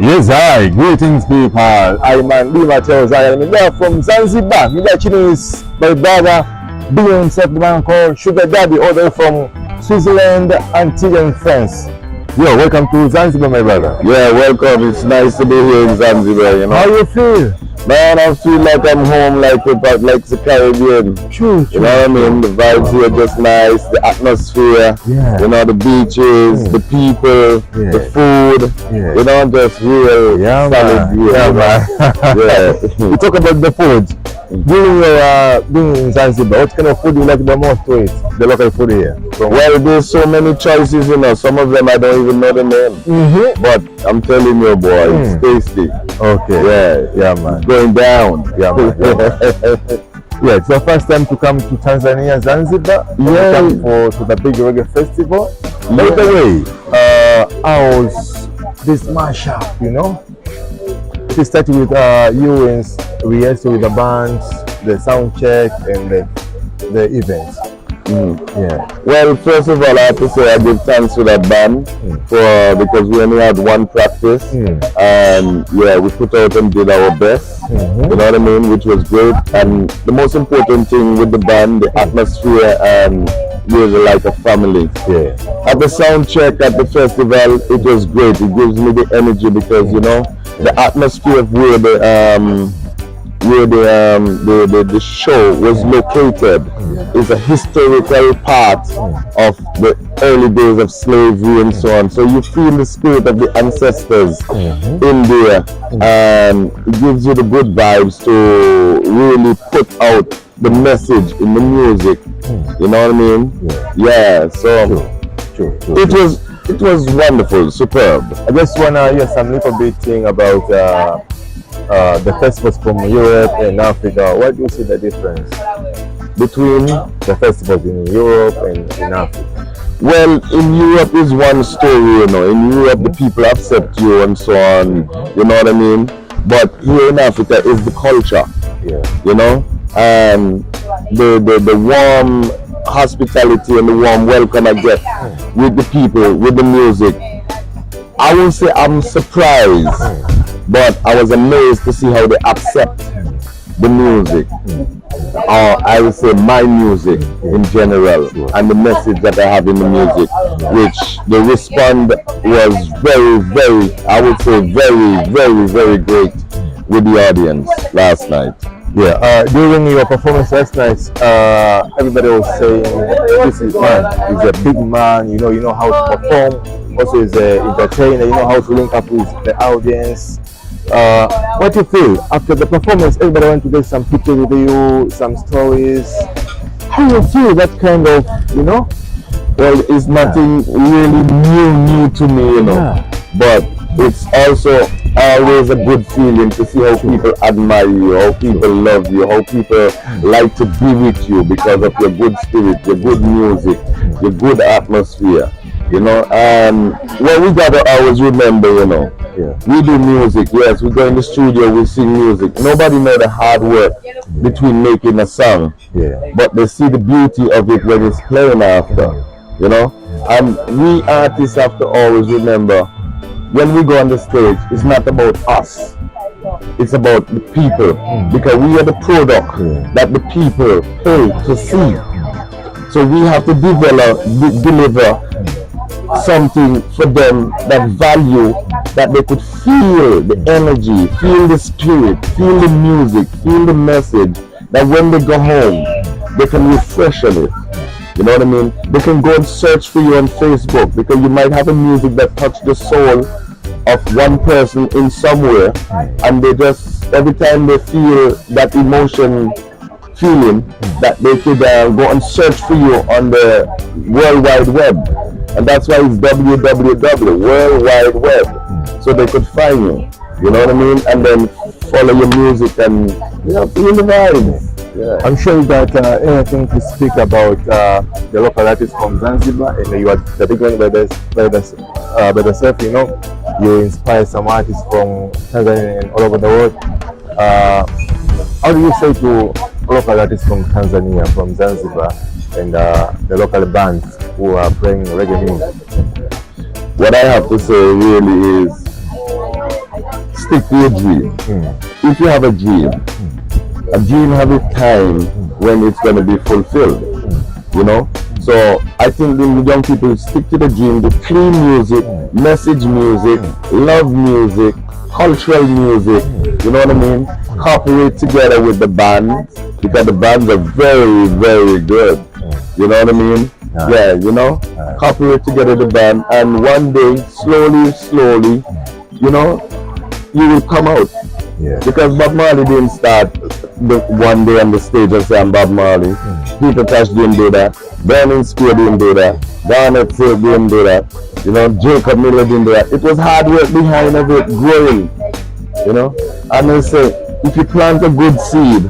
Yes, hi. Greetings, people. I'm Mateo. I'm there from Zanzibar. I'm chilling with my brother, being himself the man called Sugardaddy, all the way from Switzerland, Antigua, and France. Yo, welcome to Zanzibar, my brother. Yeah, welcome. It's nice to be here in Zanzibar, you know. How you feel? Man, I feel like I'm home, like the Caribbean. True. You know what I mean? The vibes here just nice, the atmosphere, you know, the beaches, the people, the food, you know, just real solid view. Yeah, man. Yeah. We talk about the food. During your being in Zanzibar, what kind of food do you like the most to eat? The local food here? Well, there's so many choices, you know. Some of them I don't even know the name. But I'm telling you, boy, it's tasty. Okay. Yeah, man. Going down. Yeah, man. Yeah, it's your first time to come to Tanzania, Zanzibar. Yeah. To the big reggae festival. By the way, how's this mashup, you know? It started with you and rehearsal with the bands, the sound check, and the events. Yeah. Well, first of all, I have to say I give thanks to that band because we only had one practice, and yeah, we put out and did our best. You know what I mean, which was great. And the most important thing with the band, the atmosphere, and really like a family. Yeah. At the sound check at the festival, it was great. It gives me the energy because you know the atmosphere of where the show was located is a historical part of the early days of slavery and so on. So you feel the spirit of the ancestors in there, and it gives you the good vibes to really put out the message in the music. You know what I mean? Yeah. So it was wonderful, superb. I just wanna hear some little bit thing about the festivals from Europe and Africa. What do you see the difference between the festivals in Europe and in Africa? Well, in Europe is one story, you know. In Europe, the people accept you and so on. You know what I mean? But here in Africa is the culture. You know, and the warm hospitality and the warm welcome I get with the people, with the music. I won't say I'm surprised, but I was amazed to see how they accept the music, or I would say my music in general, and the message that I have in the music, which the response was very, I would say very great with the audience last night. Yeah, during your performance last night, everybody was saying, this is man, he's a big man, you know how to perform, also he's an entertainer, you know how to link up with the audience. What do you feel after the performance? Everybody went to get some pictures with you, some stories. How do you feel that kind of, you know? Well, it's nothing really new to me, you know, but it's also always a good feeling to see how people admire you, how people love you, how people like to be with you because of your good spirit, your good music, your good atmosphere, you know. And what we gotta always remember, you know, we do music, yes, we go in the studio, we sing music. Nobody know the hard work between making a song, but they see the beauty of it when it's playing after, you know. And we artists have to always remember, when we go on the stage, it's not about us, it's about the people, because we are the product that the people pay to see. So we have to deliver something for them, that value, that they could feel the energy, feel the spirit, feel the music, feel the message, that when they go home, they can refresh on it. You know what I mean? They can go and search for you on Facebook, because you might have a music that touched the soul of one person in somewhere, and they just, every time they feel that emotion feeling, that they could go and search for you on the World Wide Web. And that's why it's www, World Wide Web, so they could find you. You know what I mean? And then follow your music and, you know, feel the vibes. Yeah. I'm sure you got anything to speak about the local artists from Zanzibar, and you are particularly by yourself, you know, you inspire some artists from Tanzania and all over the world. How do you say to local artists from Tanzania, from Zanzibar, and the local bands who are playing reggae music? What I have to say really is, stick to your dream. If you have a dream have a time when it's going to be fulfilled, you know. So I think the young people stick to the dream, the clean music, message music, love music, cultural music, you know what I mean? Cooperate together with the bands, because the bands are very, very good, you know what I mean? Yeah, you know, cooperate together the band, and one day, slowly, you know, you will come out. Yeah. Because Bob Marley didn't start one day on the stage and say I'm Bob Marley. Peter Tosh didn't do that. Burning Spear didn't do that. Garnet Silk didn't do that. You know, Jacob Miller didn't do that. It was hard work behind of it growing. You know, and they say if you plant a good seed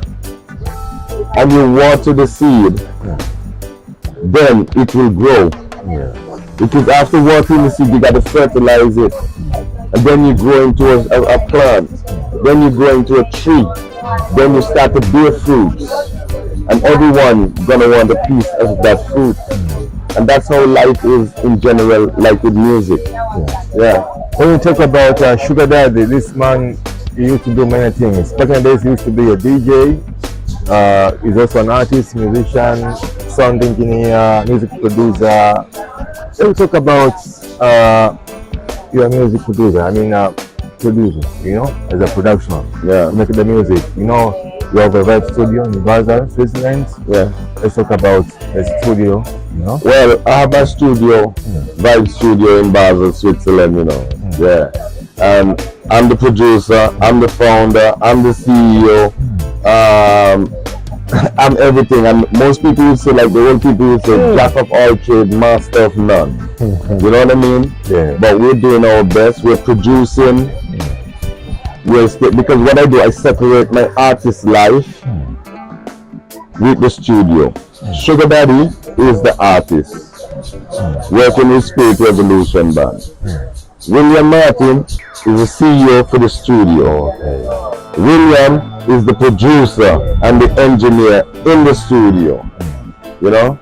and you water the seed, then it will grow. Because after watering the seed, you got to fertilize it, and then you grow into a plant. Then you grow into a tree. Then you start to bear fruits, and everyone gonna want a piece of that fruit. And that's how life is in general, like with music. Yeah. When you talk about Sugardaddy, this man, he used to do many things. Back in the days, he used to be a DJ. He's also an artist, musician, sound engineer, music producer. When you talk about you're a music producer, I mean producer, you know, as a production. Yeah. Make the music, you know. You have a Vibe studio in Basel, Switzerland. Yeah. Let's talk about the studio, you know. Well, I have a studio, Vibe Studio in Basel, Switzerland, you know. Yeah. And I'm the producer, I'm the founder, I'm the CEO. I'm everything. And most people would say, like the old people would say, jack of all trades, master of none. You know what I mean? Yeah. But we're doing our best. We're producing. Because what I do, I separate my artist life with the studio. Sugardaddy is the artist, working with Spirit Revolution Band. William Martin is the CEO for the studio. William is the producer and the engineer in the studio. You know?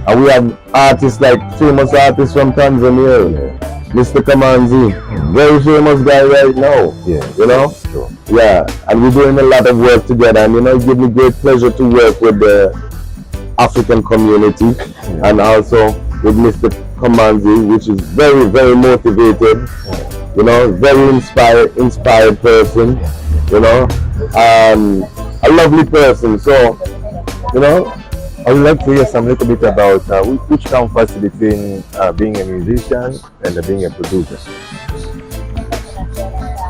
And we have artists like famous artists from Tanzania. Mr. Kamanzi, very famous guy right now. You know? Sure. Yeah, and we're doing a lot of work together, and you know, it gives me great pleasure to work with the African community and also with Mr. Kamanzi, which is very, very motivated, you know, very inspired person, you know, and a lovely person. So, you know, I would like to hear some little bit about which comes first between being a musician and being a producer.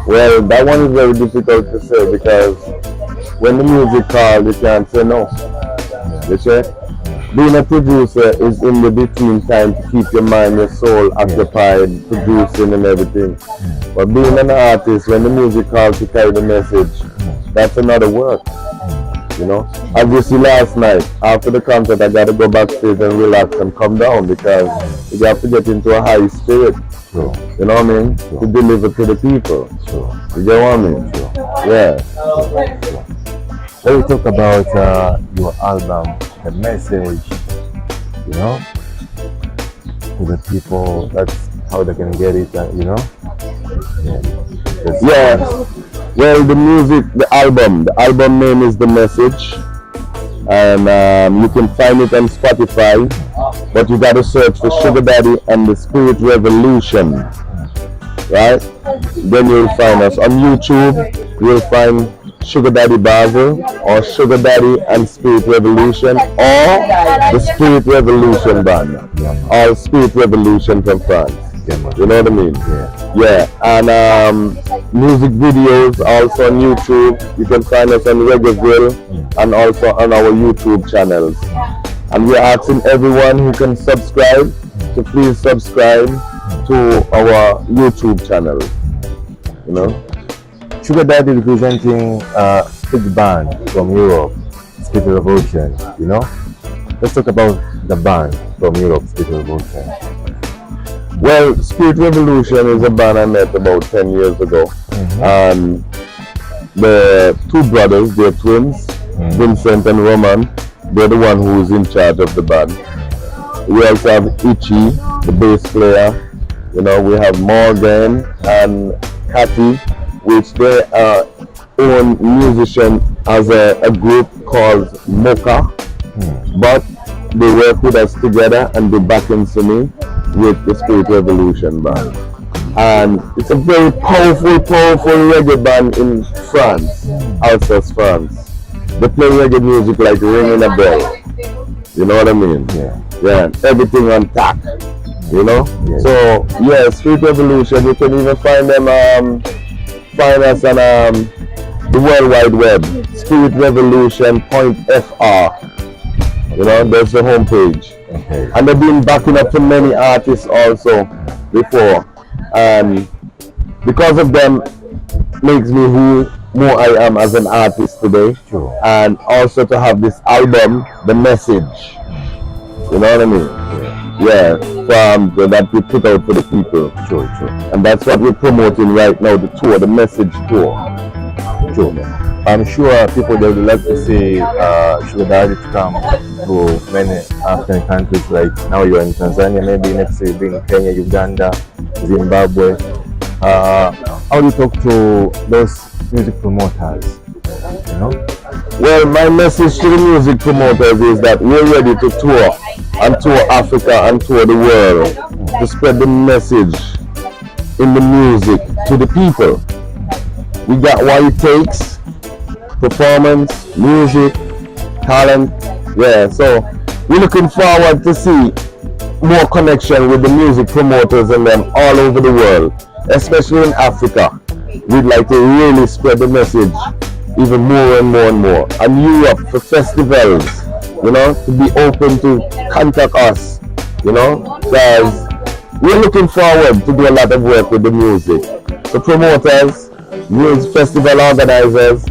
Well, that one is very difficult to say, because when the music calls, you can't say no. You see? Being a producer is in the between time to keep your mind, your soul occupied, producing and everything. But being an artist, when the music calls to carry the message, that's another work. You know, as you see last night, after the concert, I got to go backstage and relax and come down, because you have to get into a high spirit. Sure. You know what I mean? To deliver to the people. Sure. You get what I mean? Yeah. When we talk about your album, the message, you know, to the people, that's how they can get it, you know? Yeah. Well, the music, the album name is The Message, and you can find it on Spotify, but you gotta search for Sugardaddy and the Spirit Revolution, right? Then you'll find us. On YouTube, you'll find Sugardaddy Basel, or Sugardaddy and Spirit Revolution, or the Spirit Revolution Band, or Spirit Revolution from France. You know what I mean? Yeah. And music videos also on YouTube. You can find us on Reggaeville and also on our YouTube channels. And we're asking everyone who can subscribe to please subscribe to our YouTube channel. You know? Sugardaddy representing a big band from Europe, Spirit Revolution, you know? Let's talk about the band from Europe, Spirit Revolution. Well, Spirit Revolution is a band I met about 10 years ago. And the two brothers, they're twins, Vincent and Roman, they're the one who's in charge of the band. We also have Ichi, the bass player. You know, we have Morgan and Kathy, which they own musician as a group called Mocha, but they work with us together and they back into me with the Spirit Revolution band. And it's a very powerful reggae band in France, Alsace, France. They play reggae music like ringing a bell. You know what I mean? Yeah, everything on tap. You know? Yeah. So yeah, Spirit Revolution, you can even find them find us on the World Wide Web. spiritrevolution.fr. You know, there's the homepage. Okay. And they've been backing up for many artists also before. And because of them makes me who I am as an artist today. Sure. And also to have this album, The Message. You know what I mean? Yeah, that we put out for the people. Sure. And that's what we're promoting right now, the tour, the Message tour. Sure. I'm sure people they would like to see Sugardaddy to come to many African countries. Like now you're in Tanzania, maybe next year you'll be in Kenya, Uganda, Zimbabwe. How do you talk to those music promoters? You know? Well, my message to the music promoters is that we're ready to tour and tour Africa and tour the world to spread the message in the music to the people. We got what it takes: performance, music, talent. Yeah, so we're looking forward to see more connection with the music promoters and them all over the world, especially in Africa. We'd like to really spread the message even more and more and more. And Europe for festivals, you know, to be open to contact us, you know, because we're looking forward to do a lot of work with the music. So promoters, music festival organizers,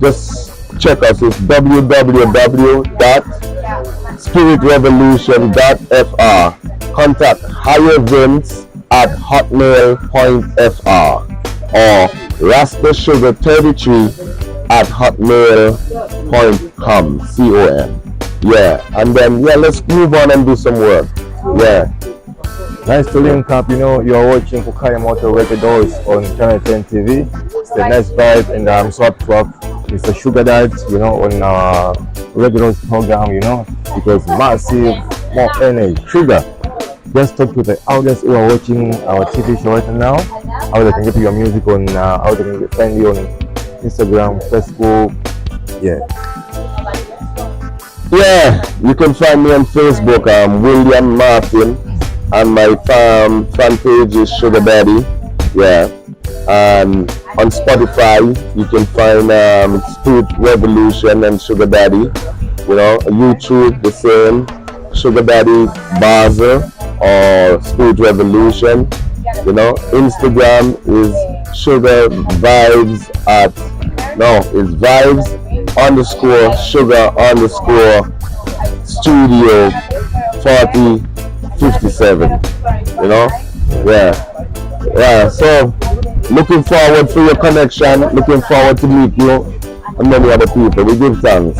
just check us. It's www.spiritrevolution.fr. Contact highervince@hotmail.fr or rastasugar33@hotmail.com. com. Yeah, and then let's move on and do some work. Yeah. Nice to link up. You know, you're watching Kukai Moto Reggae Doors on Channel 10 TV. It's a nice vibe, and I'm so happy to have Mr. Sugardaddy, you know, on our Reggae Doors program, you know, because massive, more energy. Sugar, just talk to the audience who are watching our TV show right now, how they can get your music on, how they can find you on Instagram, Facebook. Yeah, you can find me on Facebook. I'm William Martin, and my fan page is Sugardaddy. Yeah, and on Spotify you can find Spirit Revolution and Sugardaddy. You know, YouTube the same, Sugardaddy Basel or Spirit Revolution. You know, Instagram is Sugar Vibes _Sugar_Studio 4057. You know? Yeah. So looking forward for your connection, looking forward to meet you and many other people. We give thanks.